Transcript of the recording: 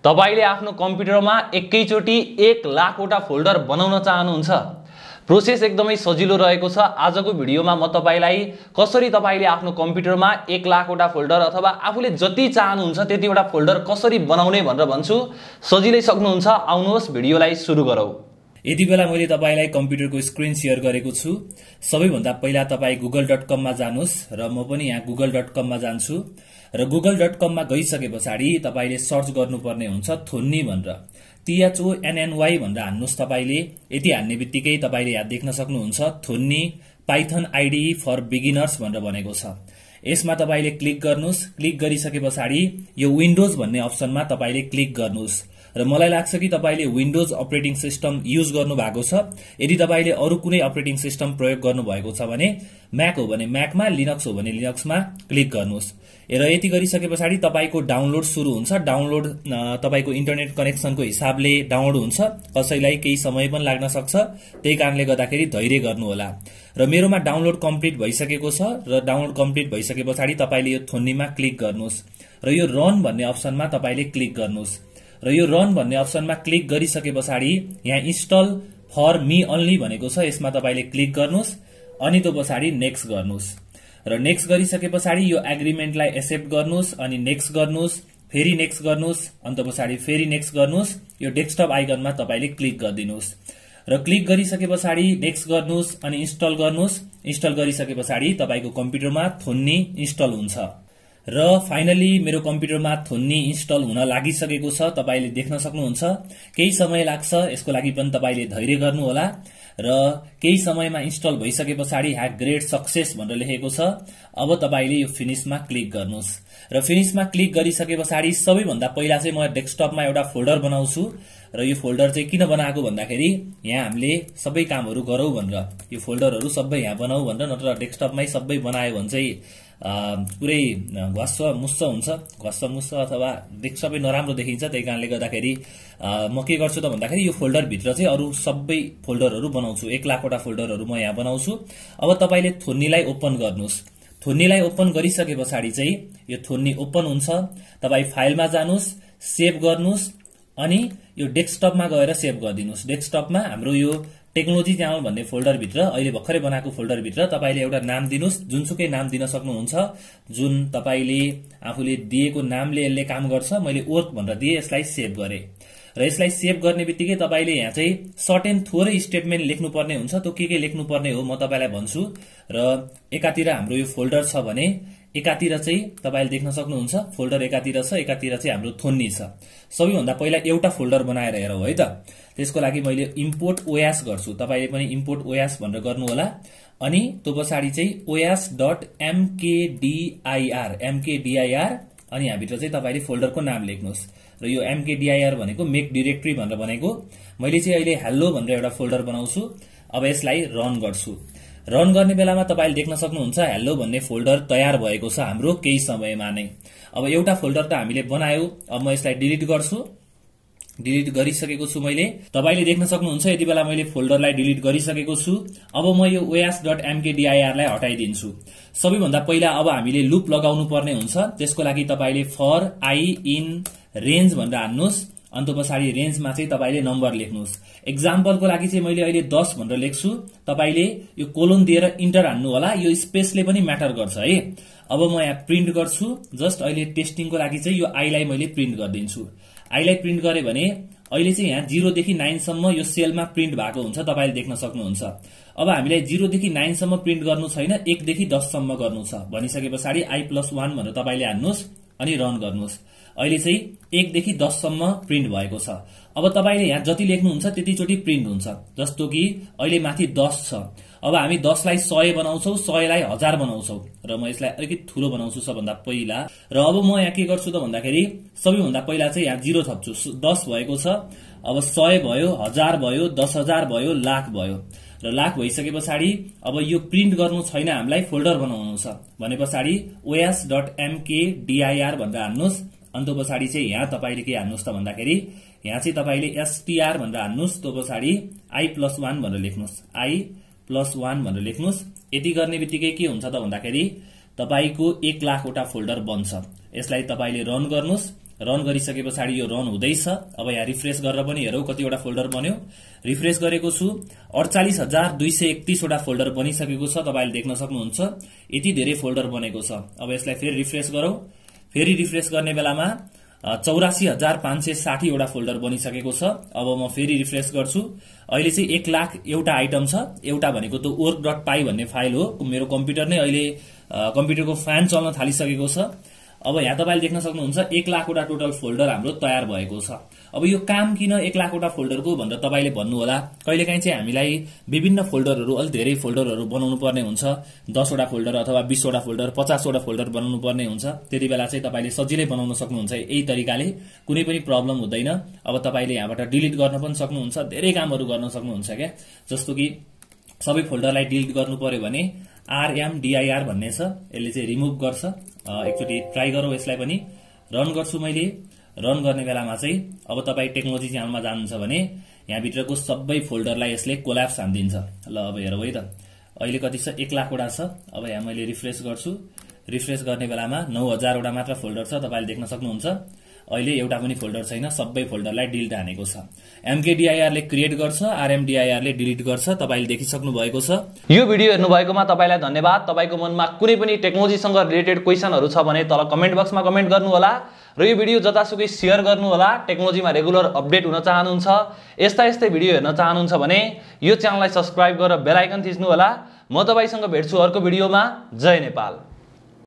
तपाईले आफ्नो कम्प्युटरमा एकैचोटी 1 लाखवटा फोल्डर बनाउन चाहनुहुन्छ। प्रोसेस एकदमै सजिलो रहेको छ। आजको भिडियोमा म तपाईलाई कसरी तपाईले आफ्नो कम्प्युटरमा 1 लाखवटा फोल्डर अथवा आफूले जति चाहनुहुन्छ त्यतिवटा फोल्डर कसरी बनाउने भनेर भन्छु। सजिलै सक्नुहुन्छ। आउनुहोस् भिडियोलाई सुरु गरौँ। यति बेला मैले तपाईलाई कम्प्युटरको स्क्रिन शेयर गरेको छु। सबैभन्दा पहिला तपाई google.com मा जानुस् र म पनि यहाँ google.com मा जान्छु र google.com मा गइसकेपछि तपाईले सर्च गर्नुपर्ने हुन्छ थोन्नी भनेर THONNY भनेर हान्नुस्। तपाईले यति हान्ने बित्तिकै तपाईले यहाँ देख्न सक्नुहुन्छ थोन्नी पाइथन IDE फर बिगिनर्स भनेर भनेको छ। यसमा तपाईले क्लिक गर्नुस्। क्लिक गरिसकेपछि यो विन्डोज भन्ने अप्सनमा तपाईले क्लिक गर्नुस् र मलाई लाग्छ कि तपाईले विन्डोज अपरेटिङ सिस्टम युज गर्नु भएको छ। यदि तपाईले अरु कुनै अपरेटिङ सिस्टम प्रयोग गर्नु भएको छ भने म्याक हो भने म्याकमा, लिनक्स हो भने लिनक्समा क्लिक गर्नुस्। र यति गरिसकेपछि तपाईको डाउनलोड सुरु हुन्छ। डाउनलोड तपाईको इन्टरनेट कनेक्सनको हिसाबले डाउनलोड हुन्छ। कसैलाई केही समय पनि लाग्न सक्छ। त्यही कारणले गर्दाखेरि धैर्य गर्नु होला। र मेरोमा डाउनलोड कम्प्लिट भइसकेको छ र डाउनलोड कम्प्लिट भइसकेपछि तपाईले यो थोन्नीमा क्लिक गर्नुस् र यो रन भन्ने अप्सनमा तपाईले क्लिक गर्नुस् र यो रन भन्ने अप्सनमा क्लिक गरिसकेपछि यहाँ इन्स्टल फर मी ओन्ली भनेको छ। यसमा तपाईले क्लिक गर्नुस् अनि त्यो पछाडी नेक्स्ट गर्नुस् र नेक्स्ट गरिसकेपछि यो एग्रीमेन्टलाई एक्सेप्ट गर्नुस् अनि नेक्स्ट गर्नुस्, फेरि नेक्स्ट गर्नुस्, अन्त पछाडी फेरि नेक्स्ट गर्नुस्। यो डेस्कटप आइकनमा तपाईले क्लिक गर्दिनुस् र क्लिक गरिसकेपछि नेक्स्ट गर्नुस् अनि इन्स्टल गर्नुस्। इन्स्टल गरिसकेपछि तपाईको कम्प्युटरमा थोन्नी इन्स्टल हुन्छ र फाइनली मेरो कम्प्युटरमा थोन्नी इन्स्टल हुन लागिसकेको छ। तपाईले देख्न सक्नुहुन्छ। केही समय लाग्छ, यसको लागि पनि तपाईले धैर्य गर्नु होला र केही समयमा इन्स्टल भइसकेपछि यहाँ ग्रेट सक्सेस भनेर लेखेको छ। अब तपाईले यो फिनिशमा क्लिक गर्नुस् र फिनिशमा क्लिक गरिसकेपछि सबैभन्दा पहिला चाहिँ म डेस्कटपमा एउटा फोल्डर बनाउँछु र यो फोल्डर चाहिँ किन बनाएको भन्दाखेरि यहाँ हामीले सबै कामहरु गरौँ भनेर यो फोल्डरहरु सबै यहाँ बनाऊ भनेर, नत्र डेस्कटपमै सबै बनायो भने चाहिँ पुरै घस्स मुस्स हुन्छ। घस्स मुस्स अथवा सबै नराम्रो देखिन्छ। त्यही कारणले गर्दाखेरि म के गर्छु त भन्दाखेरि यो फोल्डर भित्र चाहिँ अरु सबै फोल्डरहरु बनाउँछु। 1 लाखवटा फोल्डरहरु म यहाँ बनाउँछु। अब तपाईले थोन्नीलाई ओपन गर्नुस्। थोन्नीलाई ओपन गरिसकेपछि चाहिँ यो थोन्नी ओपन हुन्छ। तपाई फाइलमा जानुस्, सेभ गर्नुस् अनि यो डेस्कटपमा गएर सेभ गर्दिनुस्। डेस्कटपमा हाम्रो यो टेक्नोलोजी च्यानल भन्ने फोल्डर भित्र, अहिले भर्खरै बनाएको फोल्डर भित्र तपाईले एउटा नाम दिनुस्। जुनसुकै नाम दिन सक्नुहुन्छ। जुन तपाईले आफूले दिएको नामले यसले काम गर्छ। मैले वर्क भनेर दिए, यसलाई सेभ गरे र यसलाई सेभ गर्ने बित्तिकै तपाईले यहाँ चाहिँ सर्ट एन्ड थोरै स्टेटमेन्ट लेख्नुपर्ने हुन्छ। त्यो के लेख्नुपर्ने हो म तपाईलाई भन्छु। र एकातिर हाम्रो यो फोल्डर छ भने एकातिर चाहिँ तपाईले देख्न सक्नुहुन्छ फोल्डर एकातिर छ, एकातिर चाहिँ हाम्रो थोन्नी छ। सबैभन्दा पहिला एउटा फोल्डर बनाएर हेरौँ है त। त्यसको लागि मैले इम्पोर्ट ओएस गर्छु। तपाईले पनि इम्पोर्ट ओएस भनेर गर्नु होला अनि त्यो पछाडी चाहिँ os.mkdir अनि यहाँ भित्र चाहिँ तपाईले फोल्डरको नाम लेख्नुस् र यो mkdir भनेको मेक डाइरेक्टरी भनेर भनेको। मैले चाहिँ अहिले हेलो भनेर एउटा फोल्डर बनाउँछु। अब यसलाई रन गर्छु। रन गर्ने बेलामा तपाईले देख्न सक्नुहुन्छ हेलो भन्ने फोल्डर तयार भएको छ हाम्रो केही समयमा नै। अब एउटा फोल्डर त हामीले बनायौ। अब म यसलाई डिलिट गर्छु। डिलिट गरिसकेको छु मैले। तपाईले देख्न सक्नुहुन्छ यति बेला मैले फोल्डरलाई डिलिट गरिसकेको छु। अब म यो os.mkdir लाई हटाइदिन्छु। सबैभन्दा पहिला अब हामीले लुप लगाउनु पर्ने हुन्छ। त्यसको लागि तपाईले फर आई इन रेन्ज भनेर हान्नुस्। अन्त पछाडी रेन्जमा चाहिँ तपाईले नम्बर लेख्नुस्। एक्जाम्पलको लागि चाहिँ मैले अहिले 10 भनेर लेख्छु। तपाईले यो कोलन दिएर इन्टर हान्नु होला। यो स्पेसले पनि म्याटर गर्छ है। अब म यहाँ प्रिन्ट गर्छु। जस्ट अहिले टेस्टिङको लागि चाहिँ यो आई लाई मैले प्रिन्ट गर्दिन्छु। आई लाई प्रिन्ट गरे भने अहिले चाहिँ यहाँ 0 देखि 9 सम्म यो सेलमा प्रिन्ट भएको हुन्छ। तपाईले देख्न सक्नुहुन्छ। अब हामीलाई 0 देखि 9 सम्म प्रिन्ट गर्नु छैन, 1 देखि 10 सम्म गर्नु छ भनिसकेपछि i+1 भनेर तपाईले हान्नुस् अनि रन गर्नुस्। अहिले चाहिँ 1 देखि 10 सम्म प्रिन्ट भएको छ। अब तपाईले यहाँ जति लेख्नुहुन्छ त्यतिचोटी प्रिन्ट हुन्छ। जस्तो कि अहिले माथि 10 छ। अब हामी 10 लाई 100 बनाउँछौ, 100 लाई 1000 बनाउँछौ र म यसलाई अलिकति ठूलो बनाउँछु सबभन्दा पहिला। र अब म यहाँ के गर्छु त भन्दाखेरि सबैभन्दा पहिला चाहिँ यहाँ 0 थप्छु। 10 भएको छ। अब 100 भयो, 1000 भयो, 10000 भयो, लाख भयो र लाख भइसकेपछि अब यो प्रिन्ट गर्नु छैन, हामीलाई फोल्डर बनाउनु छ भनेपछि os.mkdir भनेर हान्नुस्। अन्त पछाडी चाहिँ यहाँ तपाईले के हान्नुस् त भन्दाखेरि यहाँ चाहिँ तपाईले str भनेर हान्नुस्। त्यो पछाडी i+1 भनेर लेख्नुस्। i+1 भनेर लेख्नुस्। यति गर्ने बित्तिकै के हुन्छ त भन्दाखेरि तपाईको 1 लाखवटा फोल्डर बन्छ। यसलाई तपाईले रन गर्नुस् रन गरिसके पछाडि यो रन हुँदैछ। अब यहाँ रिफ्रेश गरेर पनि हेरौँ कतिवटा फोल्डर बन्यो। रिफ्रेश गरेको छु, 48,231 वटा फोल्डर बनिसकेको छ। तपाईले देख्न सक्नुहुन्छ यति धेरै फोल्डर बनेको छ। अब यसलाई फेरि रिफ्रेश गरौँ। फेरि रिफ्रेश गर्ने बेलामा 84,560 वटा फोल्डर बनिसकेको छ। अब म फेरि रिफ्रेश गर्छु। अहिले चाहिँ 1 लाख एउटा आइटम छ। एउटा भनेको त work.py भन्ने फाइल हो। मेरो कम्प्युटर नै अहिले कम्प्युटरको फ्यान चल्न थालिसकेको छ। अब यहाँ तपाईले देख्न सक्नुहुन्छ 1 लाख वटा टोटल फोल्डर हाम्रो तयार भएको छ। अब यो काम किन 1 लाख वटा फोल्डरको भनेर तपाईले भन्नु होला। कहिलेकाहीँ चाहिँ हामीलाई विभिन्न फोल्डरहरू अलि धेरै फोल्डरहरू बनाउनु पर्ने हुन्छ। 10 वटा फोल्डर अथवा 20 वटा फोल्डर, 50 वटा फोल्डर बनाउनु पर्ने हुन्छ। त्यतिबेला चाहिँ तपाईले सजिलै बनाउन सक्नुहुन्छ यही तरिकाले, कुनै पनि प्रब्लम हुँदैन। अब तपाईले यहाँबाट डिलिट गर्न पनि सक्नुहुन्छ, धेरै कामहरू गर्न सक्नुहुन्छ क्या। जस्तो कि सबै फोल्डरलाई डिलिट गर्नु पर्यो भने RMDIR भन्ने छ, यसले चाहिँ रिमुभ गर्छ। एकचोटि ट्राई गरौँ यसलाई पनि। रन गर्छु मैले। रन गर्ने बेलामा चाहिँ अब तपाईँ टेक्नोलोजी च्यानलमा जानुहुन्छ भने यहाँभित्रको सबै फोल्डरलाई यसले कोल्याप्स हानिदिन्छ। ल अब हेरौँ है त, अहिले कति छ, 1 लाख वटा छ। अब यहाँ मैले रिफ्रेश गर्छु। रिफ्रेश गर्ने बेलामा 9,000 वटा मात्र फोल्डर छ। तपाईले देख्न सक्नुहुन्छ अहिले एउटा पनि फोल्डर छैन, सबै फोल्डरलाई डिलिट हानेको छ। MKDIR ले क्रिएट गर्छ, RMDIR ले डिलिट गर्छ। तपाईले देखिसक्नु भएको छ। यो भिडियो हेर्नु भएकोमा तपाईलाई धन्यवाद। तपाईको मनमा कुनै पनि टेक्नोलोजीसँग रिलेटेड क्वेशनहरू छ भने तल कमेन्ट बक्समा कमेन्ट गर्नु होला र यो भिडियो जतासुकै शेयर गर्नु होला। टेक्नोलोजीमा रेगुलर अपडेट हुन चाहनुहुन्छ, यस्तै भिडियो हेर्न चाहनुहुन्छ भने यो च्यानललाई सब्स्क्राइब गरेर बेल आइकन थिच्नु होला। म तपाईसँग भेट्छु अर्को भिडियोमा। जय नेपाल।